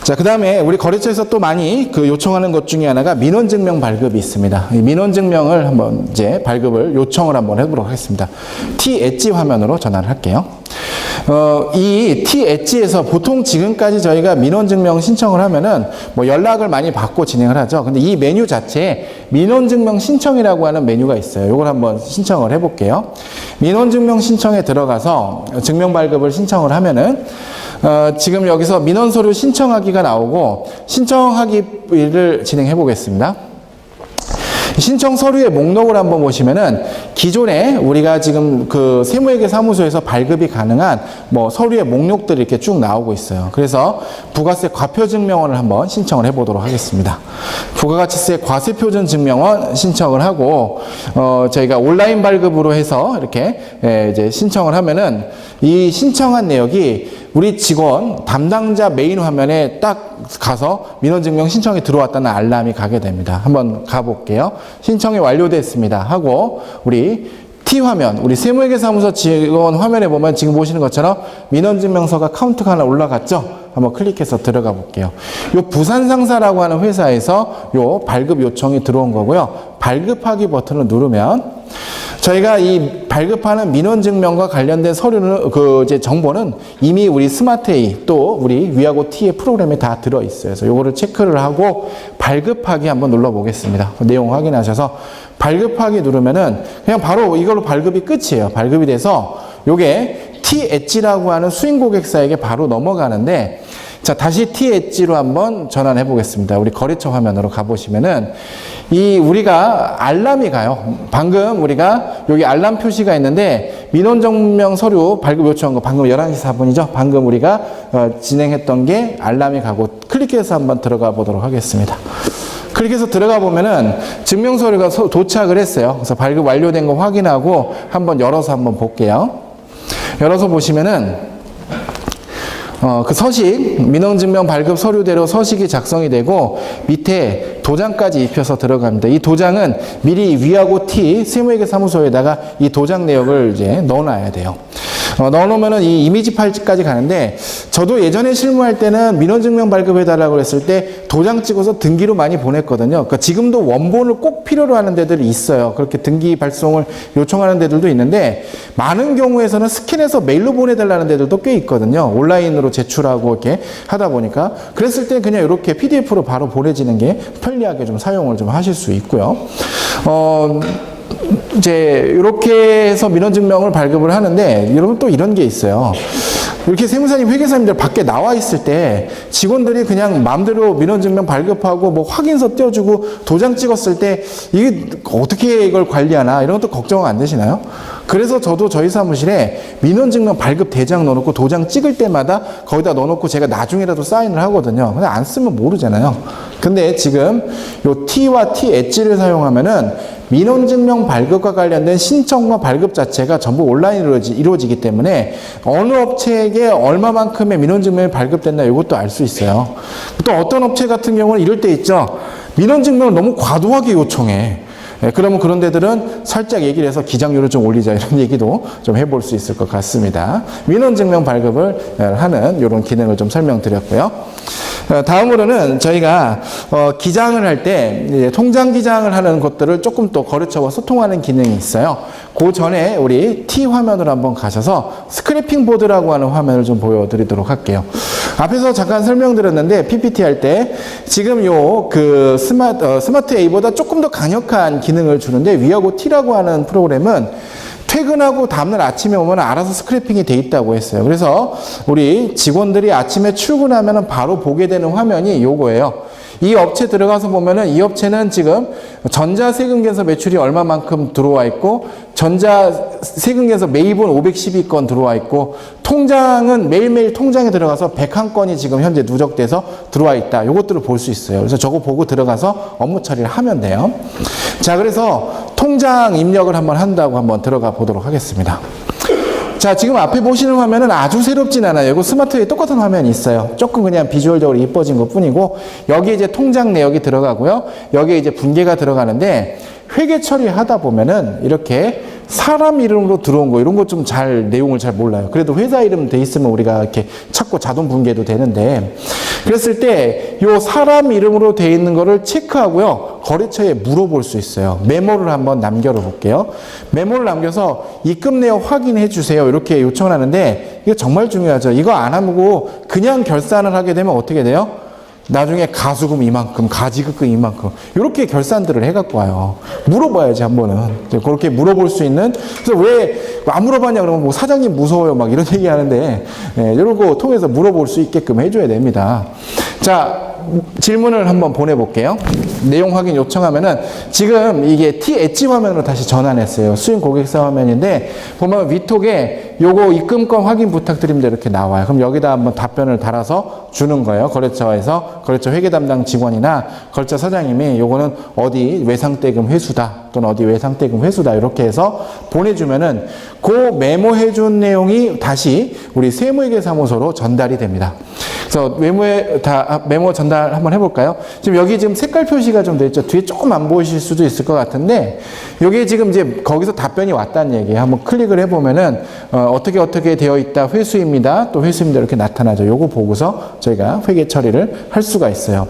자, 그 다음에 우리 거래처에서 또 많이 요청하는 것 중에 하나가 민원증명 발급이 있습니다. 이 민원증명을 한번 이제 발급을 요청을 한번 해보도록 하겠습니다. T-엣지 화면으로 전환을 할게요. 이 T-엣지에서 보통 지금까지 저희가 민원증명 신청을 하면은 뭐 연락을 많이 받고 진행을 하죠. 근데 이 메뉴 자체에 민원증명 신청이라고 하는 메뉴가 있어요. 이걸 한번 신청을 해볼게요. 민원증명 신청에 들어가서 증명 발급을 신청을 하면은 지금 여기서 민원서류 신청하기가 나오고 신청하기를 진행해 보겠습니다. 신청 서류의 목록을 한번 보시면은 기존에 우리가 지금 세무회계사무소에서 발급이 가능한 뭐 서류의 목록들이 이렇게 쭉 나오고 있어요. 그래서 부가세 과표증명원을 한번 신청을 해보도록 하겠습니다. 부가가치세 과세표준 증명원 신청을 하고 저희가 온라인 발급으로 해서 이렇게 이제 신청을 하면은 이 신청한 내역이 우리 직원 담당자 메인 화면에 딱 가서 민원증명 신청이 들어왔다는 알람이 가게 됩니다. 한번 가볼게요. 신청이 완료됐습니다 하고 우리 T화면, 우리 세무회계사무소 직원 화면에 보면 지금 보시는 것처럼 민원증명서가 카운트가 하나 올라갔죠? 한번 클릭해서 들어가 볼게요. 요 부산상사라고 하는 회사에서 요 발급 요청이 들어온 거고요. 발급하기 버튼을 누르면 저희가 이 발급하는 민원증명과 관련된 서류는 이제 정보는 이미 우리 스마트A 또 우리 위하고 T의 프로그램에 다 들어 있어요. 그래서 요거를 체크를 하고 발급하기 한번 눌러 보겠습니다. 내용 확인하셔서 발급하기 누르면은 그냥 바로 이걸로 발급이 끝이에요. 발급이 돼서 요게 T-엣지라고 하는 수인 고객사에게 바로 넘어가는데 자, 다시 T-엣지로 한번 전환해 보겠습니다. 우리 거래처 화면으로 가보시면은 우리가 알람이 가요. 방금 우리가 여기 알람 표시가 있는데 민원증명 서류 발급 요청한 거 방금 11시 4분이죠. 방금 우리가 진행했던 게 알람이 가고 클릭해서 한번 들어가 보도록 하겠습니다. 클릭해서 들어가 보면은 증명서류가 도착을 했어요. 그래서 발급 완료된 거 확인하고 한번 열어서 한번 볼게요. 열어서 보시면은 그 서식, 민원증명 발급 서류대로 서식이 작성이 되고 밑에 도장까지 입혀서 들어갑니다. 이 도장은 미리 위하고 T 세무회계사무소에다가 이 도장 내역을 이제 넣어놔야 돼요. 넣어놓으면은 이 이미지 파일까지 가는데 저도 예전에 실무할 때는 민원증명 발급해달라고 했을 때 도장 찍어서 등기로 많이 보냈거든요. 그러니까 지금도 원본을 꼭 필요로 하는 데들이 있어요. 그렇게 등기 발송을 요청하는 데들도 있는데 많은 경우에서는 스캔해서 메일로 보내달라는 데들도 꽤 있거든요. 온라인으로 제출하고 이렇게 하다 보니까 그랬을 때 그냥 이렇게 PDF로 바로 보내지는 게 편리하게 좀 사용을 좀 하실 수 있고요. 이제 이렇게 해서 민원증명을 발급을 하는데 여러분 또 이런 게 있어요. 이렇게 세무사님, 회계사님들 밖에 나와 있을 때 직원들이 그냥 마음대로 민원증명 발급하고 뭐 확인서 떼어주고 도장 찍었을 때 이게 어떻게 이걸 관리하나 이런 것도 걱정 안 되시나요? 그래서 저도 저희 사무실에 민원증명 발급 대장 넣어놓고 도장 찍을 때마다 거기다 넣어놓고 제가 나중에라도 사인을 하거든요. 근데 안 쓰면 모르잖아요. 근데 지금 요 T와 T-엣지를 사용하면은 민원증명 발급과 관련된 신청과 발급 자체가 전부 온라인으로 이루어지기 때문에 어느 업체에게 얼마만큼의 민원증명이 발급됐나 이것도 알 수 있어요. 또 어떤 업체 같은 경우는 이럴 때 있죠. 민원증명을 너무 과도하게 요청해. 그러면 그런 데들은 살짝 얘기를 해서 기장률을 좀 올리자 이런 얘기도 좀 해볼 수 있을 것 같습니다. 민원증명 발급을 하는 이런 기능을 좀 설명드렸고요. 다음으로는 저희가 기장을 할 때 통장 기장을 하는 것들을 조금 또 거래처와 소통하는 기능이 있어요. 그 전에 우리 T 화면으로 한번 가셔서 스크래핑 보드라고 하는 화면을 좀 보여드리도록 할게요. 앞에서 잠깐 설명드렸는데 PPT 할 때 지금 요 스마트 A보다 조금 더 강력한 기능을 주는데 위하고 T라고 하는 프로그램은 퇴근하고 다음날 아침에 오면 알아서 스크래핑이 돼 있다고 했어요. 그래서 우리 직원들이 아침에 출근하면 바로 보게 되는 화면이 요거예요. 이 업체 들어가서 보면은 이 업체는 지금 전자세금계에서 매출이 얼마만큼 들어와 있고 전자세금계에서 매입은 512건 들어와 있고 통장은 매일매일 통장에 들어가서 101건이 지금 현재 누적돼서 들어와 있다. 요것들을 볼 수 있어요. 그래서 저거 보고 들어가서 업무 처리를 하면 돼요. 자, 그래서 통장 입력을 한번 한다고 한번 들어가 보도록 하겠습니다. 자, 지금 앞에 보시는 화면은 아주 새롭진 않아요. 이거 스마트에 똑같은 화면이 있어요. 조금 그냥 비주얼적으로 이뻐진 것 뿐이고 여기에 이제 통장 내역이 들어가고요. 여기에 이제 분계가 들어가는데 회계 처리하다 보면은 이렇게 사람 이름으로 들어온 거 이런 거 좀 내용을 잘 몰라요. 그래도 회사 이름 돼 있으면 우리가 이렇게 찾고 자동 분개도 되는데, 그랬을 때 요 사람 이름으로 돼 있는 거를 체크하고요, 거래처에 물어볼 수 있어요. 메모를 한번 남겨 볼게요. 메모를 남겨서 입금 내역 확인해 주세요, 이렇게 요청을 하는데, 이거 정말 중요하죠. 이거 안 하고 그냥 결산을 하게 되면 어떻게 돼요? 나중에 가수금 이만큼, 가지급금 이만큼, 이렇게 결산들을 해갖고 와요. 물어봐야지, 한 번은. 그렇게 물어볼 수 있는, 그래서 왜 안 물어봤냐 그러면 뭐 사장님 무서워요, 막 이런 얘기 하는데, 이런 거 통해서 물어볼 수 있게끔 해줘야 됩니다. 자, 질문을 한번 보내볼게요. 내용 확인 요청하면은, 지금 이게 T-엣지 화면으로 다시 전환했어요. 수익 고객사 화면인데, 보면 위톡에 요거 입금권 확인 부탁드립니다, 이렇게 나와요. 그럼 여기다 한번 답변을 달아서 주는 거예요. 거래처에서, 거래처 회계 담당 직원이나 거래처 사장님이 요거는 어디 외상대금 회수다, 또는 어디 외상대금 회수다, 이렇게 해서 보내주면은 그 메모해준 내용이 다시 우리 세무회계사무소로 전달이 됩니다. 그래서 메모 전달 한번 해볼까요? 지금 여기 지금 색깔 표시가 좀 돼 있죠. 뒤에 조금 안 보이실 수도 있을 것 같은데, 여기 지금 이제 거기서 답변이 왔다는 얘기예요. 한번 클릭을 해보면은 어떻게 되어 있다, 회수입니다, 또 회수입니다, 이렇게 나타나죠. 요거 보고서 저희가 회계 처리를 할 수가 있어요.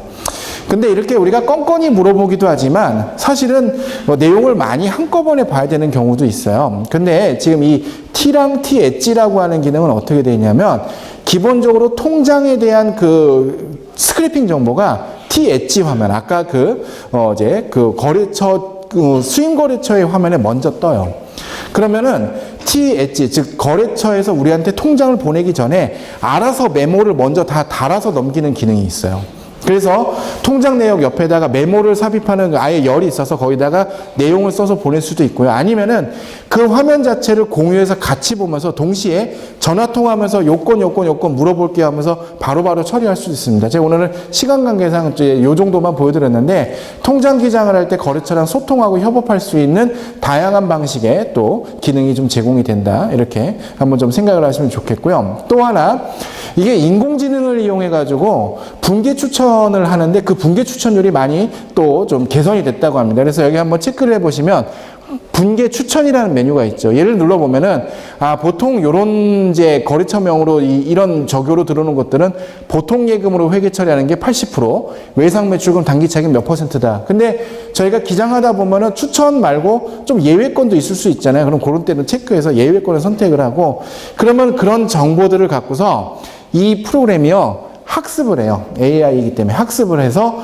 근데 이렇게 우리가 껌껌이 물어보기도 하지만 사실은 내용을 많이 한꺼번에 봐야 되는 경우도 있어요. 근데 지금 이 T랑 T-엣지라고 하는 기능은 어떻게 되어 있냐면, 기본적으로 통장에 대한 그 스크래핑 정보가 T-엣지 화면, 아까 이제 거래처, 수임 거래처의 화면에 먼저 떠요. 그러면은 T-엣지, 즉 거래처에서 우리한테 통장을 보내기 전에 알아서 메모를 먼저 다 달아서 넘기는 기능이 있어요. 그래서 통장 내역 옆에다가 메모를 삽입하는 아예 열이 있어서 거기다가 내용을 써서 보낼 수도 있고요. 아니면은 그 화면 자체를 공유해서 같이 보면서 동시에 전화 통화하면서 요건 물어볼게요 하면서 바로바로 처리할 수도 있습니다. 제가 오늘은 시간 관계상 요 정도만 보여드렸는데, 통장 기장을 할 때 거래처랑 소통하고 협업할 수 있는 다양한 방식의 또 기능이 좀 제공이 된다, 이렇게 한번 좀 생각을 하시면 좋겠고요. 또 하나, 이게 인공지능을 이용해 가지고 분계 추천을 하는데, 그 분계 추천율이 많이 또 좀 개선이 됐다고 합니다. 그래서 여기 한번 체크를 해보시면 분계 추천이라는 메뉴가 있죠. 얘를 눌러보면은, 보통 요런 이제 거래처명으로 이런 적요로 들어오는 것들은 보통 예금으로 회계 처리하는 게 80%, 외상 매출금 단기 차익 몇 %다. 근데 저희가 기장하다 보면은 추천 말고 좀 예외권도 있을 수 있잖아요. 그럼 그런 때는 체크해서 예외권을 선택을 하고, 그러면 그런 정보들을 갖고서 이 프로그램이요, 학습을 해요. AI이기 때문에 학습을 해서,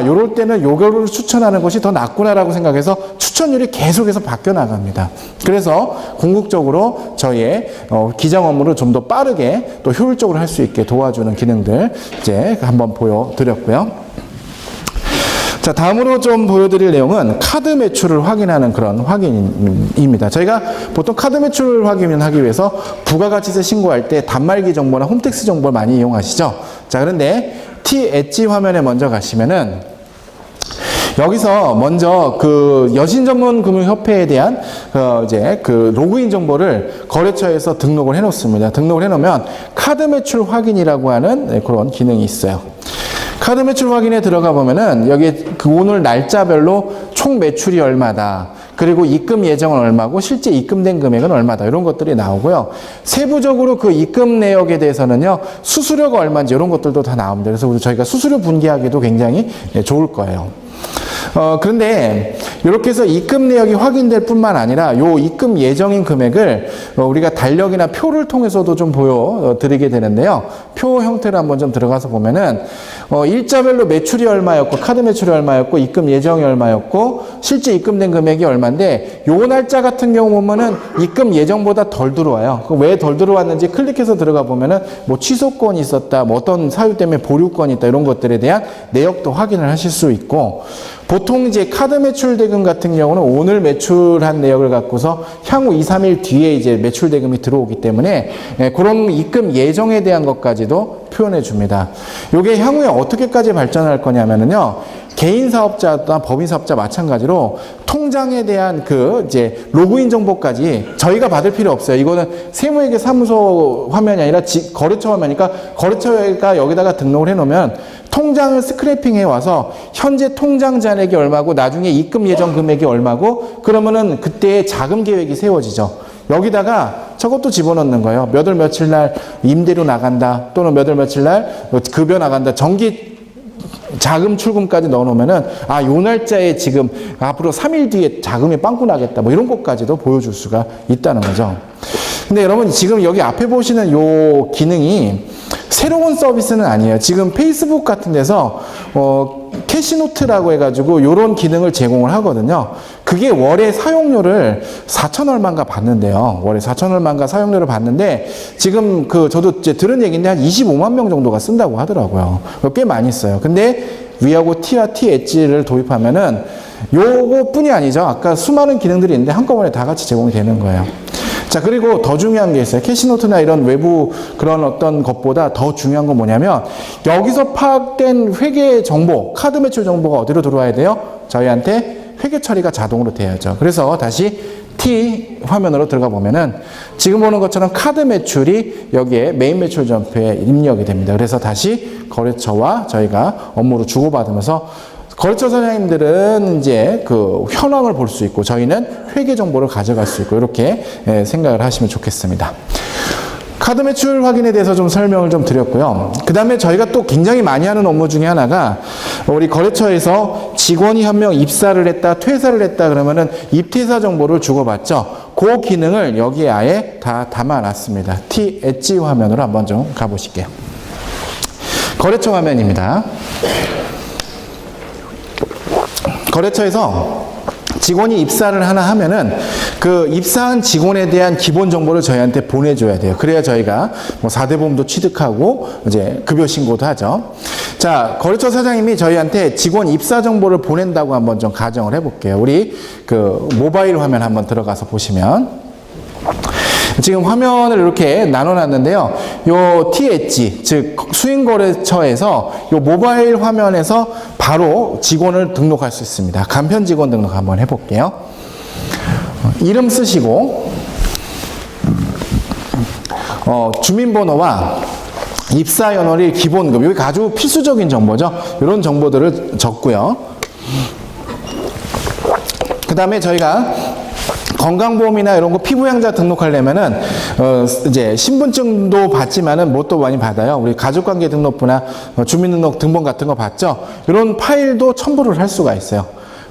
요럴 때는 요거를 추천하는 것이 더 낫구나라고 생각해서 추천율이 계속해서 바뀌어 나갑니다. 그래서 궁극적으로 저희의 기장 업무를 좀 더 빠르게 또 효율적으로 할 수 있게 도와주는 기능들 이제 한번 보여드렸고요. 자, 다음으로 좀 보여드릴 내용은 카드 매출을 확인하는 그런 확인입니다. 저희가 보통 카드 매출 확인을 하기 위해서 부가가치세 신고할 때 단말기 정보나 홈택스 정보를 많이 이용하시죠. 자, 그런데 T-엣지 화면에 먼저 가시면은, 여기서 먼저 여신전문금융협회에 대한 이제 로그인 정보를 거래처에서 등록을 해 놓습니다. 등록을 해 놓으면 카드 매출 확인이라고 하는 그런 기능이 있어요. 카드 매출 확인에 들어가 보면은 여기 오늘 날짜별로 총 매출이 얼마다, 그리고 입금 예정은 얼마고 실제 입금된 금액은 얼마다, 이런 것들이 나오고요. 세부적으로 그 입금 내역에 대해서는요, 수수료가 얼마인지 이런 것들도 다 나옵니다. 그래서 저희가 수수료 분기하기도 굉장히 좋을 거예요. 그런데 이렇게 해서 입금 내역이 확인될 뿐만 아니라 요 입금 예정인 금액을 우리가 달력이나 표를 통해서도 좀 보여드리게 되는데요. 표 형태로 한번 좀 들어가서 보면은 일자별로 매출이 얼마였고, 카드 매출이 얼마였고, 입금 예정이 얼마였고, 실제 입금된 금액이 얼마인데, 요 날짜 같은 경우 보면은 입금 예정보다 덜 들어와요. 왜 덜 들어왔는지 클릭해서 들어가 보면은 뭐 취소건이 있었다, 뭐 어떤 사유 때문에 보류건이 있다, 이런 것들에 대한 내역도 확인을 하실 수 있고, 보통 이제 카드 매출 대금 같은 경우는 오늘 매출한 내역을 갖고서 향후 2, 3일 뒤에 이제 매출 대금이 들어오기 때문에 그런 입금 예정에 대한 것까지도 표현해 줍니다. 이게 향후에 어떻게까지 발전할 거냐면요, 개인 사업자나 법인 사업자 마찬가지로 통장에 대한 이제 로그인 정보까지 저희가 받을 필요 없어요. 이거는 세무회계 사무소 화면이 아니라 거래처 화면이니까, 거래처가 여기다가 등록을 해 놓으면 통장을 스크래핑해 와서 현재 통장 잔액이 얼마고 나중에 입금 예정 금액이 얼마고 그러면은 그때의 자금 계획이 세워지죠. 여기다가 저것도 집어넣는 거예요. 몇 월 며칠 날 임대료 나간다 또는 몇 월 며칠 날 급여 나간다. 정기 자금 출금까지 넣어놓으면은 요 날짜에 지금 앞으로 3일 뒤에 자금이 빵꾸 나겠다 뭐 이런 것까지도 보여줄 수가 있다는 거죠. 근데 여러분 지금 여기 앞에 보시는 요 기능이 새로운 서비스는 아니에요. 지금 페이스북 같은 데서 캐시노트라고 해가지고 요런 기능을 제공을 하거든요. 그게 월에 사용료를 4천 얼마인가 받는데요. 월에 4천 얼마인가 사용료를 받는데 지금 저도 이제 들은 얘기인데 한 25만 명 정도가 쓴다고 하더라고요. 꽤 많이 써요. 근데 위하고 T와 T 엣지를 도입하면은 요거뿐이 아니죠. 아까 수많은 기능들이 있는데 한꺼번에 다 같이 제공이 되는 거예요. 자, 그리고 더 중요한 게 있어요. 캐시노트나 이런 외부 그런 어떤 것보다 더 중요한 건 뭐냐면 여기서 파악된 회계 정보, 카드 매출 정보가 어디로 들어와야 돼요? 저희한테 회계 처리가 자동으로 돼야죠. 그래서 다시 T 화면으로 들어가 보면은 지금 보는 것처럼 카드 매출이 여기에 메인 매출 점표에 입력이 됩니다. 그래서 다시 거래처와 저희가 업무를 주고받으면서 거래처 사장님들은 이제 그 현황을 볼 수 있고 저희는 회계 정보를 가져갈 수 있고 이렇게 생각을 하시면 좋겠습니다. 카드 매출 확인에 대해서 좀 설명을 좀 드렸고요. 그 다음에 저희가 또 굉장히 많이 하는 업무 중에 하나가 우리 거래처에서 직원이 한 명 입사를 했다, 퇴사를 했다 그러면은 입퇴사 정보를 주고받죠. 그 기능을 여기에 아예 다 담아놨습니다. T 엣지 화면으로 한번 좀 가보실게요. 거래처 화면입니다. 거래처에서 직원이 입사를 하나 하면은 그 입사한 직원에 대한 기본 정보를 저희한테 보내줘야 돼요. 그래야 저희가 뭐 4대 보험도 취득하고 이제 급여 신고도 하죠. 자, 거래처 사장님이 저희한테 직원 입사 정보를 보낸다고 한번 좀 가정을 해볼게요. 우리 그 모바일 화면 한번 들어가서 보시면 지금 화면을 이렇게 나눠놨는데요. 요 T-엣지, 즉 수인거래처에서 요 모바일 화면에서 바로 직원을 등록할 수 있습니다. 간편 직원 등록 한번 해볼게요. 이름 쓰시고 주민번호와 입사 연월일 기본급, 여기 아주 필수적인 정보죠. 이런 정보들을 적고요. 그 다음에 저희가 건강보험이나 이런 거 피부양자 등록하려면은 이제 신분증도 받지만은 뭐 또 많이 받아요. 우리 가족관계 등록부나 주민등록 등본 같은 거 받죠. 이런 파일도 첨부를 할 수가 있어요.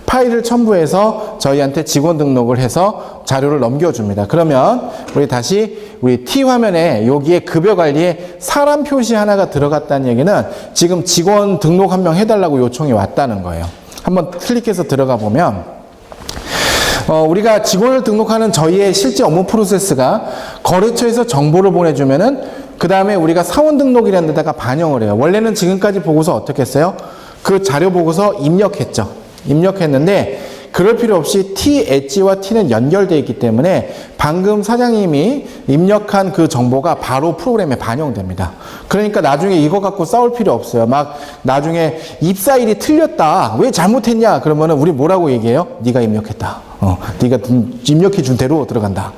파일을 첨부해서 저희한테 직원 등록을 해서 자료를 넘겨줍니다. 그러면 우리 다시 우리 T 화면에 여기에 급여 관리에 사람 표시 하나가 들어갔다는 얘기는 지금 직원 등록 한 명 해달라고 요청이 왔다는 거예요. 한번 클릭해서 들어가 보면 우리가 직원을 등록하는 저희의 실제 업무 프로세스가 거래처에서 정보를 보내주면은 그 다음에 우리가 사원 등록이라는 데다가 반영을 해요. 원래는 지금까지 보고서 어떻게 했어요? 그 자료 보고서 입력했죠. 입력했는데 그럴 필요 없이 T 엣지와 T는 연결되어 있기 때문에 방금 사장님이 입력한 그 정보가 바로 프로그램에 반영됩니다. 그러니까 나중에 이거 갖고 싸울 필요 없어요. 막 나중에 입사일이 틀렸다. 왜 잘못했냐? 그러면은 우리 뭐라고 얘기해요? 네가 입력했다. 네가 입력해 준 대로 들어간다.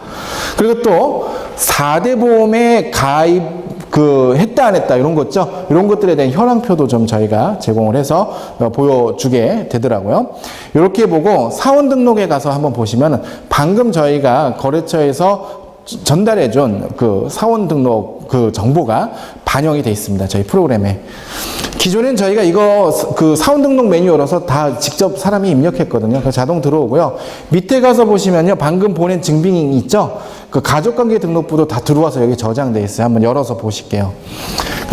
그리고 또 4대 보험에 가입 했다 안 했다 이런 거 있죠. 이런 것들에 대한 현황표도 좀 저희가 제공을 해서 보여주게 되더라고요. 이렇게 보고 사원 등록에 가서 한번 보시면 방금 저희가 거래처에서 전달해준 그 사원 등록 그 정보가 반영이 되어 있습니다. 저희 프로그램에. 기존엔 저희가 이거 그 사원 등록 메뉴 열어서 다 직접 사람이 입력했거든요. 그 자동 들어오고요. 밑에 가서 보시면요. 방금 보낸 증빙이 있죠? 그 가족관계 등록부도 다 들어와서 여기 저장돼 있어요. 한번 열어서 보실게요.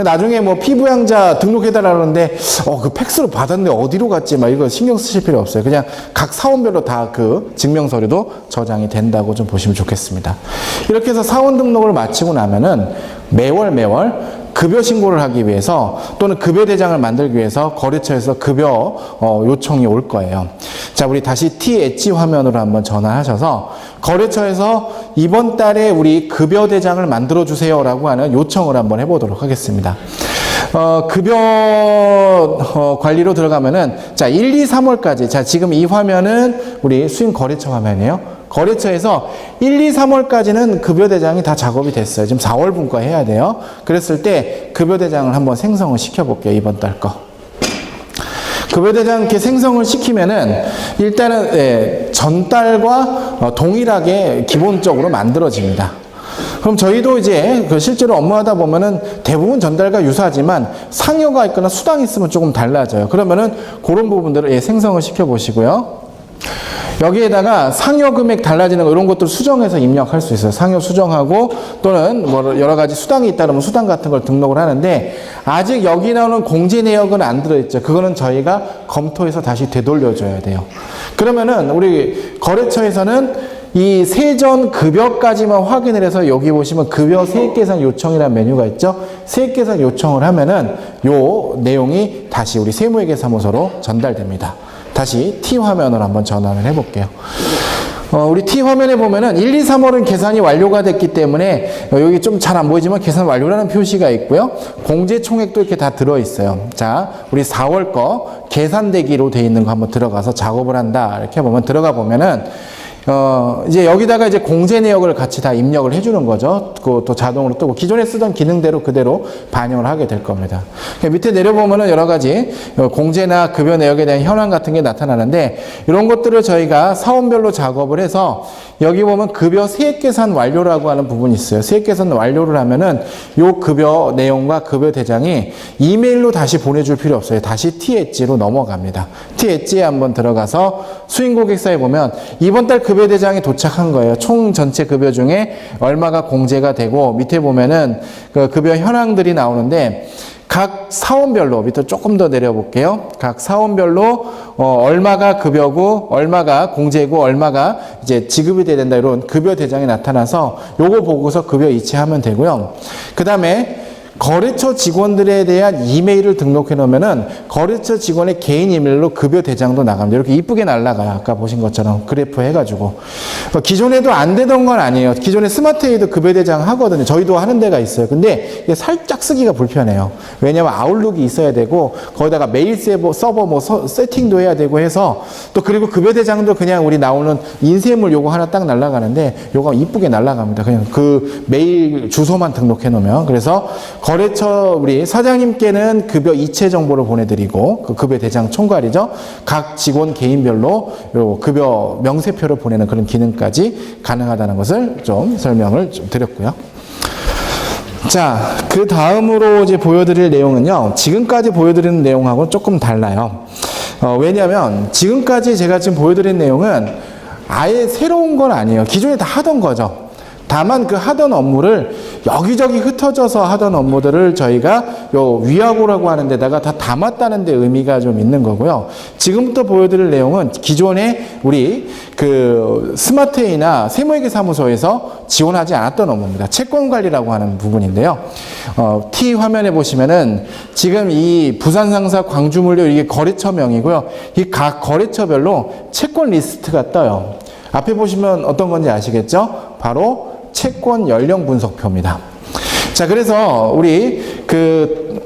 나중에 뭐 피부양자 등록해달라는데 그 팩스로 받았는데 어디로 갔지? 막 이거 신경 쓰실 필요 없어요. 그냥 각 사원별로 다 그 증명서류도 저장이 된다고 좀 보시면 좋겠습니다. 이렇게 해서 사원 등록을 마치고 나면은 매월 급여 신고를 하기 위해서 또는 급여 대장을 만들기 위해서 거래처에서 급여 요청이 올 거예요. 자, 우리 다시 T 엣지 화면으로 한번 전화하셔서 거래처에서 이번 달에 우리 급여 대장을 만들어 주세요라고 하는 요청을 한번 해보도록 하겠습니다. 급여 관리로 들어가면은 자 1, 2, 3월까지 자 지금 이 화면은 우리 수인 거래처 화면이에요. 거래처에서 1, 2, 3월까지는 급여 대장이 다 작업이 됐어요. 지금 4월 분과 해야 돼요. 그랬을 때 급여 대장을 한번 생성을 시켜볼게요. 이번 달 거. 급여대장 이렇게 생성을 시키면은 일단은 전달과 동일하게 기본적으로 만들어집니다. 그럼 저희도 이제 실제로 업무하다 보면은 대부분 전달과 유사하지만 상여가 있거나 수당이 있으면 조금 달라져요. 그러면은 그런 부분들을 생성을 시켜 보시고요. 여기에다가 상여 금액 달라지는 거 이런 것들 수정해서 입력할 수 있어요. 상여 수정하고 또는 뭐 여러 가지 수당이 있다 그러면 수당 같은 걸 등록을 하는데 아직 여기 나오는 공제 내역은 안 들어있죠. 그거는 저희가 검토해서 다시 되돌려줘야 돼요. 그러면은 우리 거래처에서는 이 세전 급여까지만 확인을 해서 여기 보시면 급여 세액 계산 요청이라는 메뉴가 있죠. 세액 계산 요청을 하면은 요 내용이 다시 우리 세무회계사무소로 전달됩니다. 다시 T 화면으로 한번 전환을 해볼게요. 우리 T 화면에 보면은 1, 2, 3월은 계산이 완료가 됐기 때문에 여기 좀 잘 안 보이지만 계산 완료라는 표시가 있고요. 공제 총액도 이렇게 다 들어있어요. 자, 우리 4월 거 계산대기로 돼 있는 거 한번 들어가서 작업을 한다. 이렇게 보면 들어가 보면은 이제 여기다가 이제 공제 내역을 같이 다 입력을 해주는 거죠. 또 자동으로 뜨고 기존에 쓰던 기능대로 그대로 반영을 하게 될 겁니다. 밑에 내려보면은 여러 가지 공제나 급여 내역에 대한 현황 같은 게 나타나는데 이런 것들을 저희가 사원별로 작업을 해서 여기 보면 급여 세액 계산 완료라고 하는 부분이 있어요. 세액 계산 완료를 하면은 요 급여 내용과 급여 대장이 이메일로 다시 보내줄 필요 없어요. 다시 T-엣지로 넘어갑니다. T-엣지에 한번 들어가서 수인 고객사에 보면 이번 달 급여 대장이 도착한 거예요. 총 전체 급여 중에 얼마가 공제가 되고 밑에 보면은 그 급여 현황들이 나오는데 각 사원별로 밑에 조금 더 내려볼게요. 각 사원별로 얼마가 급여고 얼마가 공제고 얼마가 이제 지급이 돼야 된다 이런 급여 대장이 나타나서 요거 보고서 급여 이체하면 되고요. 그 다음에 거래처 직원들에 대한 이메일을 등록해 놓으면은 거래처 직원의 개인 이메일로 급여 대장도 나갑니다. 이렇게 이쁘게 날아가요. 아까 보신 것처럼 그래프 해가지고. 기존에도 안 되던 건 아니에요. 기존에 스마트에이도 급여 대장 하거든요. 저희도 하는 데가 있어요. 근데 이게 살짝 쓰기가 불편해요. 왜냐면 아웃룩이 있어야 되고 거기다가 메일 서버 뭐 세팅도 해야 되고 해서 또 그리고 급여 대장도 그냥 우리 나오는 인쇄물 요거 하나 딱 날아가는데 요거 이쁘게 날아갑니다. 그냥 그 메일 주소만 등록해 놓으면. 그래서 거래처 우리 사장님께는 급여 이체 정보를 보내드리고 그 급여 대장 총괄이죠. 각 직원 개인별로 요 급여 명세표를 보내는 그런 기능까지 가능하다는 것을 좀 설명을 좀 드렸고요. 자, 그 다음으로 이제 보여드릴 내용은요. 지금까지 보여드리는 내용하고 조금 달라요. 왜냐하면 지금까지 제가 지금 보여드린 내용은 아예 새로운 건 아니에요. 기존에 다 하던 거죠. 다만 그 하던 업무를 여기저기 흩어져서 하던 업무들을 저희가 요 위하고라고 하는 데다가 다 담았다는 데 의미가 좀 있는 거고요. 지금부터 보여드릴 내용은 기존에 우리 그 스마트에이나 세무회계사무소에서 지원하지 않았던 업무입니다. 채권관리라고 하는 부분인데요. T 화면에 보시면은 지금 이 부산상사 광주물류 이게 거래처명이고요. 이 각 거래처별로 채권 리스트가 떠요. 앞에 보시면 어떤 건지 아시겠죠? 바로 채권 연령 분석표입니다. 자, 그래서 우리 그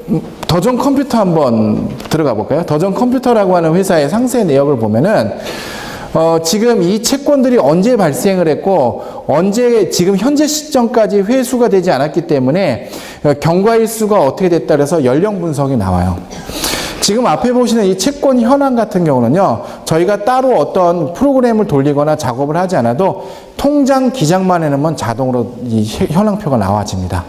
더존 컴퓨터 한번 들어가 볼까요? 더존 컴퓨터라고 하는 회사의 상세 내역을 보면은 지금 이 채권들이 언제 발생을 했고 언제 지금 현재 시점까지 회수가 되지 않았기 때문에 경과일수가 어떻게 됐다 그래서 연령 분석이 나와요. 지금 앞에 보시는 이 채권 현황 같은 경우는요, 저희가 따로 어떤 프로그램을 돌리거나 작업을 하지 않아도 통장 기장만 해놓으면 자동으로 이 현황표가 나와집니다.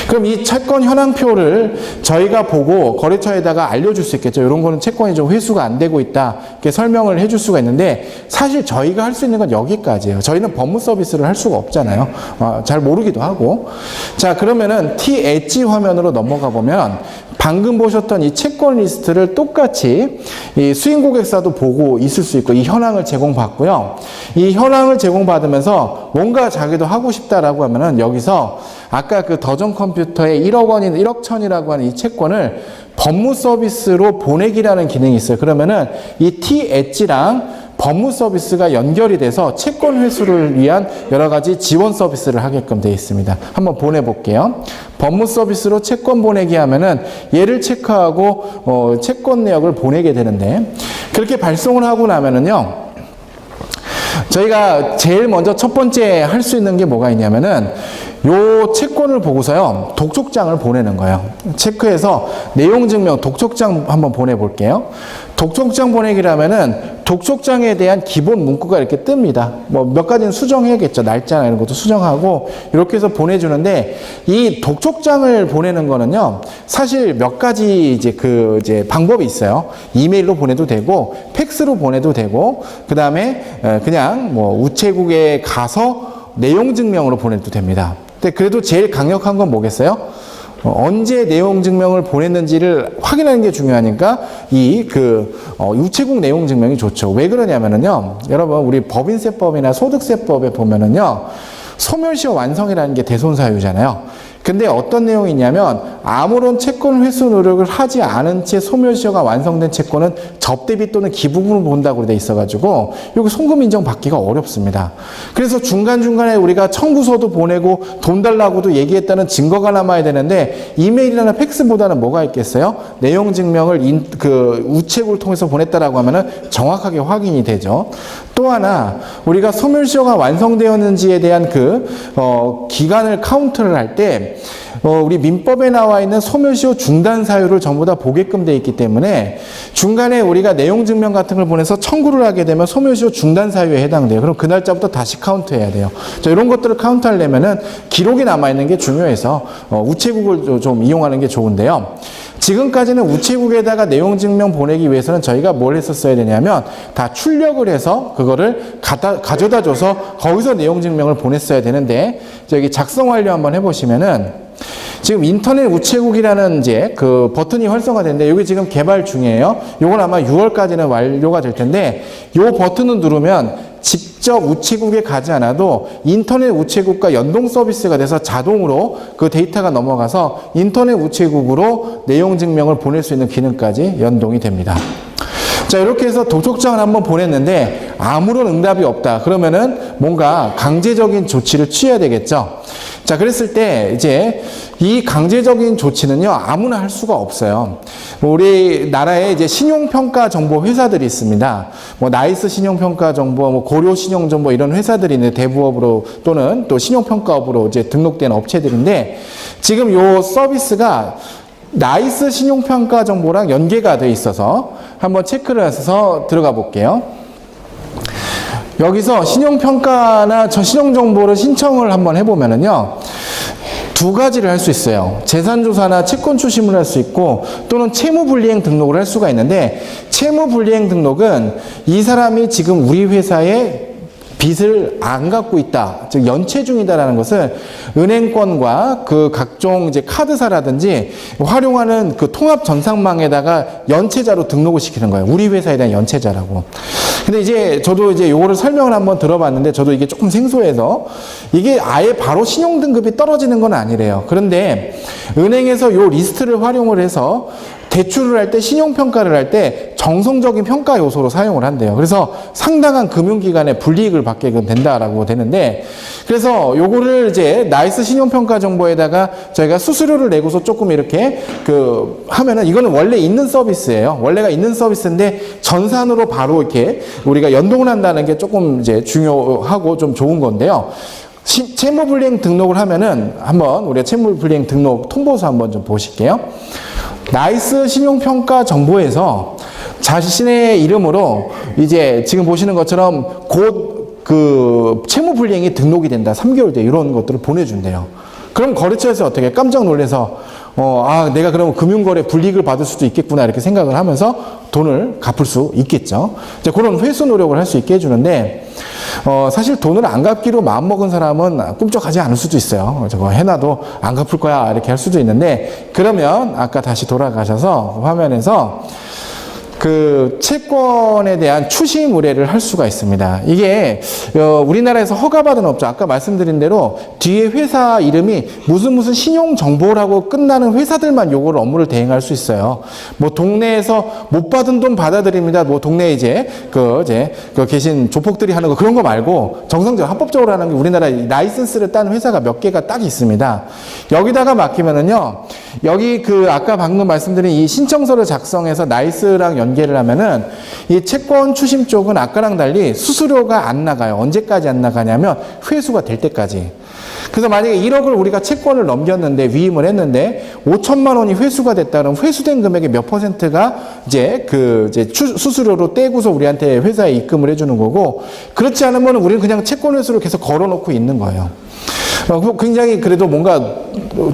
그럼 이 채권 현황표를 저희가 보고 거래처에다가 알려줄 수 있겠죠. 이런 거는 채권이 좀 회수가 안 되고 있다. 이렇게 설명을 해줄 수가 있는데 사실 저희가 할 수 있는 건 여기까지예요. 저희는 법무 서비스를 할 수가 없잖아요. 잘 모르기도 하고. 자, 그러면은 T-엣지 화면으로 넘어가 보면 방금 보셨던 이 채권 리스트를 똑같이 이 수인고객사도 보고 있을 수 있고 이 현황을 제공받고요. 이 현황을 제공받으면서 뭔가 자기도 하고 싶다라고 하면은 여기서 아까 그 더존 컴퓨터에 1억 원인 1억 천이라고 하는 이 채권을 법무 서비스로 보내기라는 기능이 있어요. 그러면은 이 T-엣지랑 법무 서비스가 연결이 돼서 채권 회수를 위한 여러 가지 지원 서비스를 하게끔 되어 있습니다. 한번 보내볼게요. 법무 서비스로 채권 보내기 하면은 얘를 체크하고 채권 내역을 보내게 되는데 그렇게 발송을 하고 나면은요. 저희가 제일 먼저 첫 번째 할 수 있는 게 뭐가 있냐면은 요 채권을 보고서요 독촉장을 보내는 거예요. 체크해서 내용 증명 독촉장 한번 보내볼게요. 독촉장 보내기라면은 독촉장에 대한 기본 문구가 이렇게 뜹니다. 뭐 몇 가지는 수정해야겠죠. 날짜나 이런 것도 수정하고 이렇게 해서 보내주는데 이 독촉장을 보내는 거는요. 사실 몇 가지 이제 방법이 있어요. 이메일로 보내도 되고 팩스로 보내도 되고 그 다음에 그냥 뭐 우체국에 가서 내용 증명으로 보내도 됩니다. 근데 그래도 제일 강력한 건 뭐겠어요? 언제 내용 증명을 보냈는지를 확인하는 게 중요하니까 우체국 내용 증명이 좋죠. 왜 그러냐면은요, 여러분 우리 법인세법이나 소득세법에 보면은요, 소멸시효 완성이라는 게 대손사유잖아요. 근데 어떤 내용이 있냐면 아무런 채권 회수 노력을 하지 않은 채 소멸시효가 완성된 채권은 접대비 또는 기부금을 본다고 돼 있어가지고 이거 송금 인정 받기가 어렵습니다. 그래서 중간중간에 우리가 청구서도 보내고 돈 달라고도 얘기했다는 증거가 남아야 되는데 이메일이나 팩스보다는 뭐가 있겠어요? 내용 증명을 우체국을 통해서 보냈다라고 하면은 정확하게 확인이 되죠. 또 하나 우리가 소멸시효가 완성되었는지에 대한 기간을 카운트를 할 때 우리 민법에 나와 있는 소멸시효 중단 사유를 전부 다 보게끔 돼 있기 때문에 중간에 우리가 내용 증명 같은 걸 보내서 청구를 하게 되면 소멸시효 중단 사유에 해당돼요. 그럼 그 날짜부터 다시 카운트해야 돼요. 자, 이런 것들을 카운트하려면은 기록이 남아 있는 게 중요해서 우체국을 좀 이용하는 게 좋은데요. 지금까지는 우체국에다가 내용 증명 보내기 위해서는 저희가 뭘 했었어야 되냐면 다 출력을 해서 그거를 가져다 줘서 거기서 내용 증명을 보냈어야 되는데 여기 작성 완료 한번 해보시면은 지금 인터넷 우체국이라는 이제 버튼이 활성화되는데 여기 지금 개발 중이에요. 요건 아마 6월까지는 완료가 될 텐데 요 버튼을 누르면 직접 우체국에 가지 않아도 인터넷 우체국과 연동 서비스가 돼서 자동으로 그 데이터가 넘어가서 인터넷 우체국으로 내용 증명을 보낼 수 있는 기능까지 연동이 됩니다. 자, 이렇게 해서 독촉장을 한번 보냈는데 아무런 응답이 없다. 그러면은 뭔가 강제적인 조치를 취해야 되겠죠. 자, 그랬을 때 이제 이 강제적인 조치는요, 아무나 할 수가 없어요. 우리나라에 이제 신용평가 정보 회사들이 있습니다. 뭐 나이스 신용평가 정보, 뭐 고려 신용정보 이런 회사들이 있는데 대부업으로 또는 또 신용평가업으로 이제 등록된 업체들인데 지금 요 서비스가 나이스 신용평가 정보랑 연계가 돼 있어서 한번 체크를 해서 들어가 볼게요. 여기서 신용평가나 신용정보를 신청을 한번 해보면은요, 두 가지를 할 수 있어요. 재산조사나 채권 추심을 할 수 있고 또는 채무불이행 등록을 할 수가 있는데 채무불이행 등록은 이 사람이 지금 우리 회사에 빚을 안 갚고 있다, 즉 연체 중이다라는 것을 은행권과 그 각종 이제 카드사라든지 활용하는 그 통합 전산망에다가 연체자로 등록을 시키는 거예요. 우리 회사에 대한 연체자라고. 근데 이제 저도 이제 요거를 설명을 한번 들어봤는데 저도 이게 조금 생소해서 이게 아예 바로 신용 등급이 떨어지는 건 아니래요. 그런데 은행에서 요 리스트를 활용을 해서 대출을 할 때, 신용평가를 할 때 정성적인 평가 요소로 사용을 한대요. 그래서 상당한 금융기관에 불이익을 받게 된다라고 되는데, 그래서 요거를 이제 나이스 신용평가 정보에다가 저희가 수수료를 내고서 조금 이렇게 하면은 이거는 원래 있는 서비스예요. 원래가 있는 서비스인데 전산으로 바로 이렇게 우리가 연동을 한다는 게 조금 이제 중요하고 좀 좋은 건데요. 채무불이행 등록을 하면은 한번 우리가 채무불이행 등록 통보서 한번 좀 보실게요. 나이스 신용평가 정보에서 자신의 이름으로 이제 지금 보시는 것처럼 곧 채무불이행이 등록이 된다. 3개월 뒤에 이런 것들을 보내준대요. 그럼 거래처에서 어떻게 깜짝 놀라서 내가 그러면 금융거래 불이익을 받을 수도 있겠구나 이렇게 생각을 하면서 돈을 갚을 수 있겠죠. 이제 그런 회수 노력을 할 수 있게 해주는데 사실 돈을 안 갚기로 마음먹은 사람은 꿈쩍하지 않을 수도 있어요. 저거 해놔도 안 갚을 거야 이렇게 할 수도 있는데 그러면 아까 다시 돌아가셔서 화면에서 그 채권에 대한 추심 의뢰를 할 수가 있습니다. 이게 우리나라에서 허가받은 업체, 아까 말씀드린 대로 뒤에 회사 이름이 무슨 신용정보라고 끝나는 회사들만 요걸 업무를 대행할 수 있어요. 뭐 동네에서 못 받은 돈 받아드립니다. 뭐 동네에 이제 계신 조폭들이 하는 거 그런 거 말고 정상적으로 합법적으로 하는 게 우리나라에 라이선스를 딴 회사가 몇 개가 딱 있습니다. 여기다가 맡기면은요, 여기 아까 방금 말씀드린 이 신청서를 작성해서 나이스랑 연계를 하면은 이 채권 추심 쪽은 아까랑 달리 수수료가 안 나가요. 언제까지 안 나가냐면 회수가 될 때까지. 그래서 만약에 1억을 우리가 채권을 넘겼는데 위임을 했는데 5천만 원이 회수가 됐다면 회수된 금액의 몇 %가 이제 수수료로 떼고서 우리한테 회사에 입금을 해주는 거고, 그렇지 않으면 우리는 그냥 채권 회수를 계속 걸어놓고 있는 거예요. 굉장히 그래도 뭔가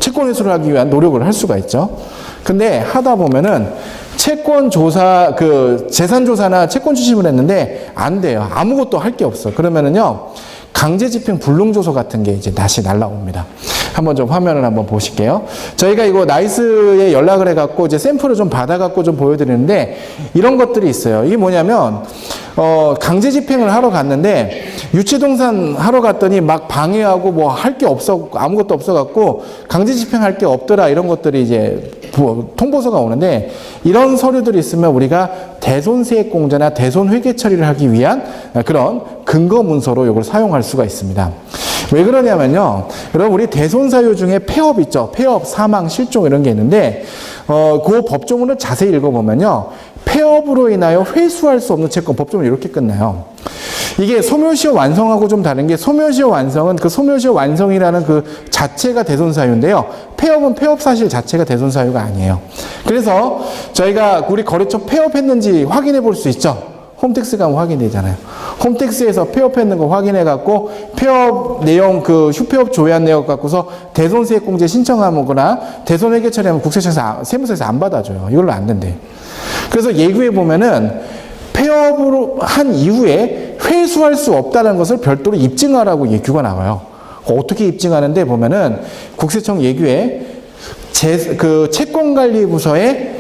채권 회수를 하기 위한 노력을 할 수가 있죠. 근데 하다 보면은 채권 조사, 재산 조사나 채권 추심을 했는데 안 돼요. 아무것도 할 게 없어. 그러면은요, 강제 집행 불능조서 같은 게 이제 다시 날라옵니다. 한번 좀 화면을 한번 보실게요. 저희가 이거 나이스에 연락을 해갖고 이제 샘플을 좀 받아갖고 좀 보여드리는데, 이런 것들이 있어요. 이게 뭐냐면, 강제 집행을 하러 갔는데, 유치동산 하러 갔더니 막 방해하고 뭐 할 게 없어, 아무것도 없어갖고, 강제 집행할 게 없더라, 이런 것들이 이제 통보서가 오는데, 이런 서류들이 있으면 우리가 대손세액공제나 대손회계 처리를 하기 위한 그런 근거 문서로 이걸 사용할 수가 있습니다. 왜 그러냐면요, 여러분, 우리 대손사유 중에 폐업 있죠. 폐업, 사망, 실종 이런 게 있는데, 그 법조문을 자세히 읽어보면요, 폐업으로 인하여 회수할 수 없는 채권, 법조문이 이렇게 끝나요. 이게 소멸시효 완성하고 좀 다른 게, 소멸시효 완성은 그 소멸시효 완성이라는 그 자체가 대손사유인데요, 폐업은 폐업 사실 자체가 대손사유가 아니에요. 그래서 저희가 우리 거래처 폐업했는지 확인해 볼 수 있죠. 홈택스 가면 확인되잖아요. 홈택스에서 폐업했는 거 확인해갖고 폐업 내용, 휴폐업 조회한 내용 갖고서 대손세액공제 신청하거나 대손회계 처리하면 국세청에서, 세무서에서 안 받아줘요. 이걸로 안 된대. 그래서 예규에 보면은 폐업으로 한 이후에 회수할 수 없다는 것을 별도로 입증하라고 예규가 나와요. 어떻게 입증하는데 보면은 국세청 예규에 채권관리부서에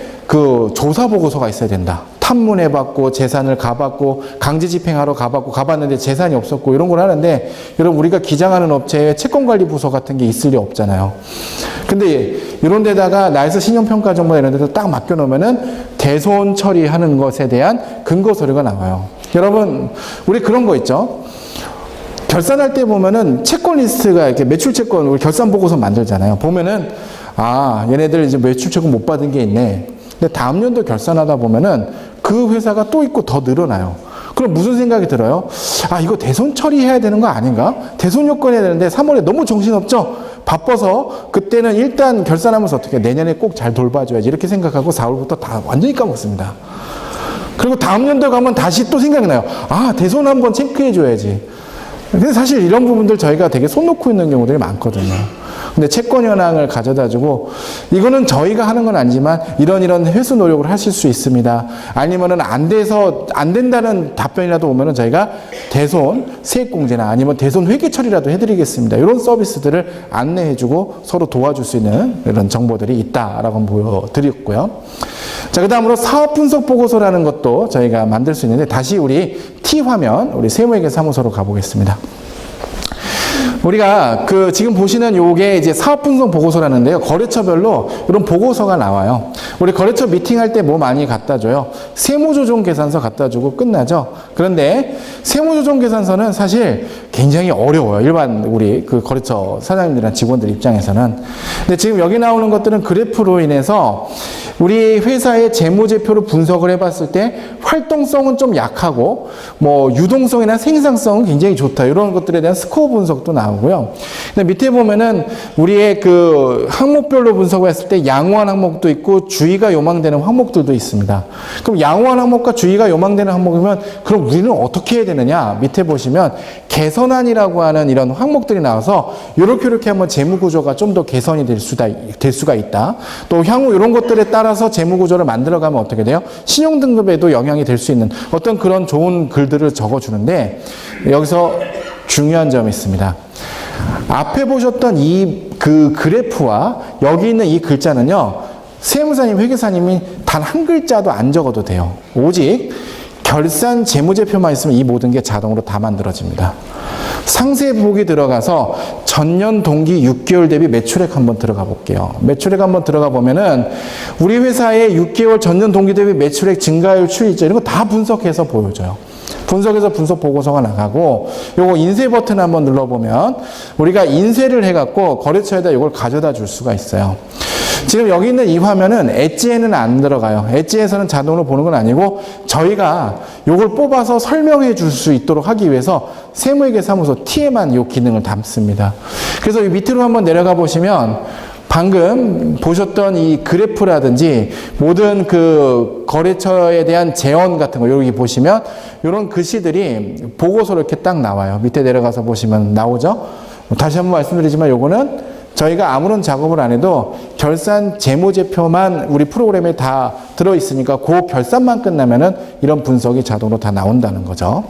조사 보고서가 있어야 된다. 탐문해봤고, 재산을 가봤고, 강제 집행하러 가봤는데 재산이 없었고, 이런 걸 하는데, 여러분, 우리가 기장하는 업체에 채권관리부서 같은 게 있을 리 없잖아요. 근데 이런 데다가 나에서 신용평가 정보 이런 데서 딱 맡겨놓으면은 대손 처리하는 것에 대한 근거 서류가 나와요. 여러분, 우리 그런 거 있죠? 결산할 때 보면은 채권 리스트가 이렇게 매출 채권, 우리 결산 보고서 만들잖아요. 보면은, 얘네들 이제 매출 채권 못 받은 게 있네. 근데 다음 연도 결산하다 보면은 그 회사가 또 있고 더 늘어나요. 그럼 무슨 생각이 들어요? 이거 대손 처리해야 되는 거 아닌가? 대손 요건 해야 되는데 3월에 너무 정신없죠? 바빠서 그때는 일단 결산하면서 어떻게 내년에 꼭 잘 돌봐줘야지 이렇게 생각하고 4월부터 다 완전히 까먹습니다. 그리고 다음 연도 가면 다시 또 생각이 나요. 대손 한번 체크해줘야지. 근데 사실 이런 부분들 저희가 되게 손 놓고 있는 경우들이 많거든요. 근데 채권 현황을 가져다주고, 이거는 저희가 하는 건 아니지만 이런 회수 노력을 하실 수 있습니다. 아니면은 안 된다는 답변이라도 오면은 저희가 대손 세액공제나 아니면 대손 회계 처리라도 해드리겠습니다. 이런 서비스들을 안내해주고 서로 도와줄 수 있는 이런 정보들이 있다라고 보여드렸고요. 자, 그 다음으로 사업 분석 보고서라는 것도 저희가 만들 수 있는데, 다시 우리 T화면, 우리 세무회계 사무소로 가보겠습니다. 우리가 지금 보시는 요게 이제 사업 분석 보고서라는데요. 거래처별로 이런 보고서가 나와요. 우리 거래처 미팅할 때 뭐 많이 갖다 줘요? 세무조정 계산서 갖다 주고 끝나죠. 그런데 세무조정 계산서는 사실 굉장히 어려워요. 일반 우리 거래처 사장님들이나 직원들 입장에서는. 근데 지금 여기 나오는 것들은 그래프로 인해서 우리 회사의 재무제표를 분석을 해봤을 때 활동성은 좀 약하고 뭐 유동성이나 생산성은 굉장히 좋다. 이런 것들에 대한 스코어 분석도 나오고요. 근데 밑에 보면은 우리의 항목별로 분석을 했을 때 양호한 항목도 있고 주의가 요망되는 항목들도 있습니다. 그럼 양호한 항목과 주의가 요망되는 항목이면 그럼 우리는 어떻게 해야 되느냐? 밑에 보시면 개선안이라고 하는 이런 항목들이 나와서 이렇게 하면 재무구조가 좀 더 개선이 될 수가 있다. 또 향후 이런 것들에 따라서 재무구조를 만들어가면 어떻게 돼요? 신용등급에도 영향이 될 수 있는 어떤 그런 좋은 글들을 적어주는데, 여기서 중요한 점이 있습니다. 앞에 보셨던 이 그래프와 여기 있는 이 글자는요, 세무사님, 회계사님이 단 한 글자도 안 적어도 돼요. 오직 결산 재무제표만 있으면 이 모든 게 자동으로 다 만들어집니다. 상세 부록이 들어가서 전년 동기 6개월 대비 매출액 한번 들어가 볼게요. 매출액 한번 들어가 보면은 우리 회사의 6개월 전년 동기 대비 매출액 증가율 추이점 이런 거 다 분석해서 보여줘요. 분석해서 분석 보고서가 나가고, 요거 인쇄 버튼 한번 눌러보면 우리가 인쇄를 해갖고 거래처에다 이걸 가져다 줄 수가 있어요. 지금 여기 있는 이 화면은 엣지에는 안 들어가요. 엣지에서는 자동으로 보는 건 아니고 저희가 요걸 뽑아서 설명해 줄 수 있도록 하기 위해서 세무회계사무소 T에만 이 기능을 담습니다. 그래서 이 밑으로 한번 내려가 보시면 방금 보셨던 이 그래프라든지 모든 그 거래처에 대한 재원 같은 거 여기 보시면 이런 글씨들이 보고서로 이렇게 딱 나와요. 밑에 내려가서 보시면 나오죠. 다시 한번 말씀드리지만 요거는 저희가 아무런 작업을 안 해도 결산 재무제표만 우리 프로그램에 다 들어있으니까 그 결산만 끝나면은 이런 분석이 자동으로 다 나온다는 거죠.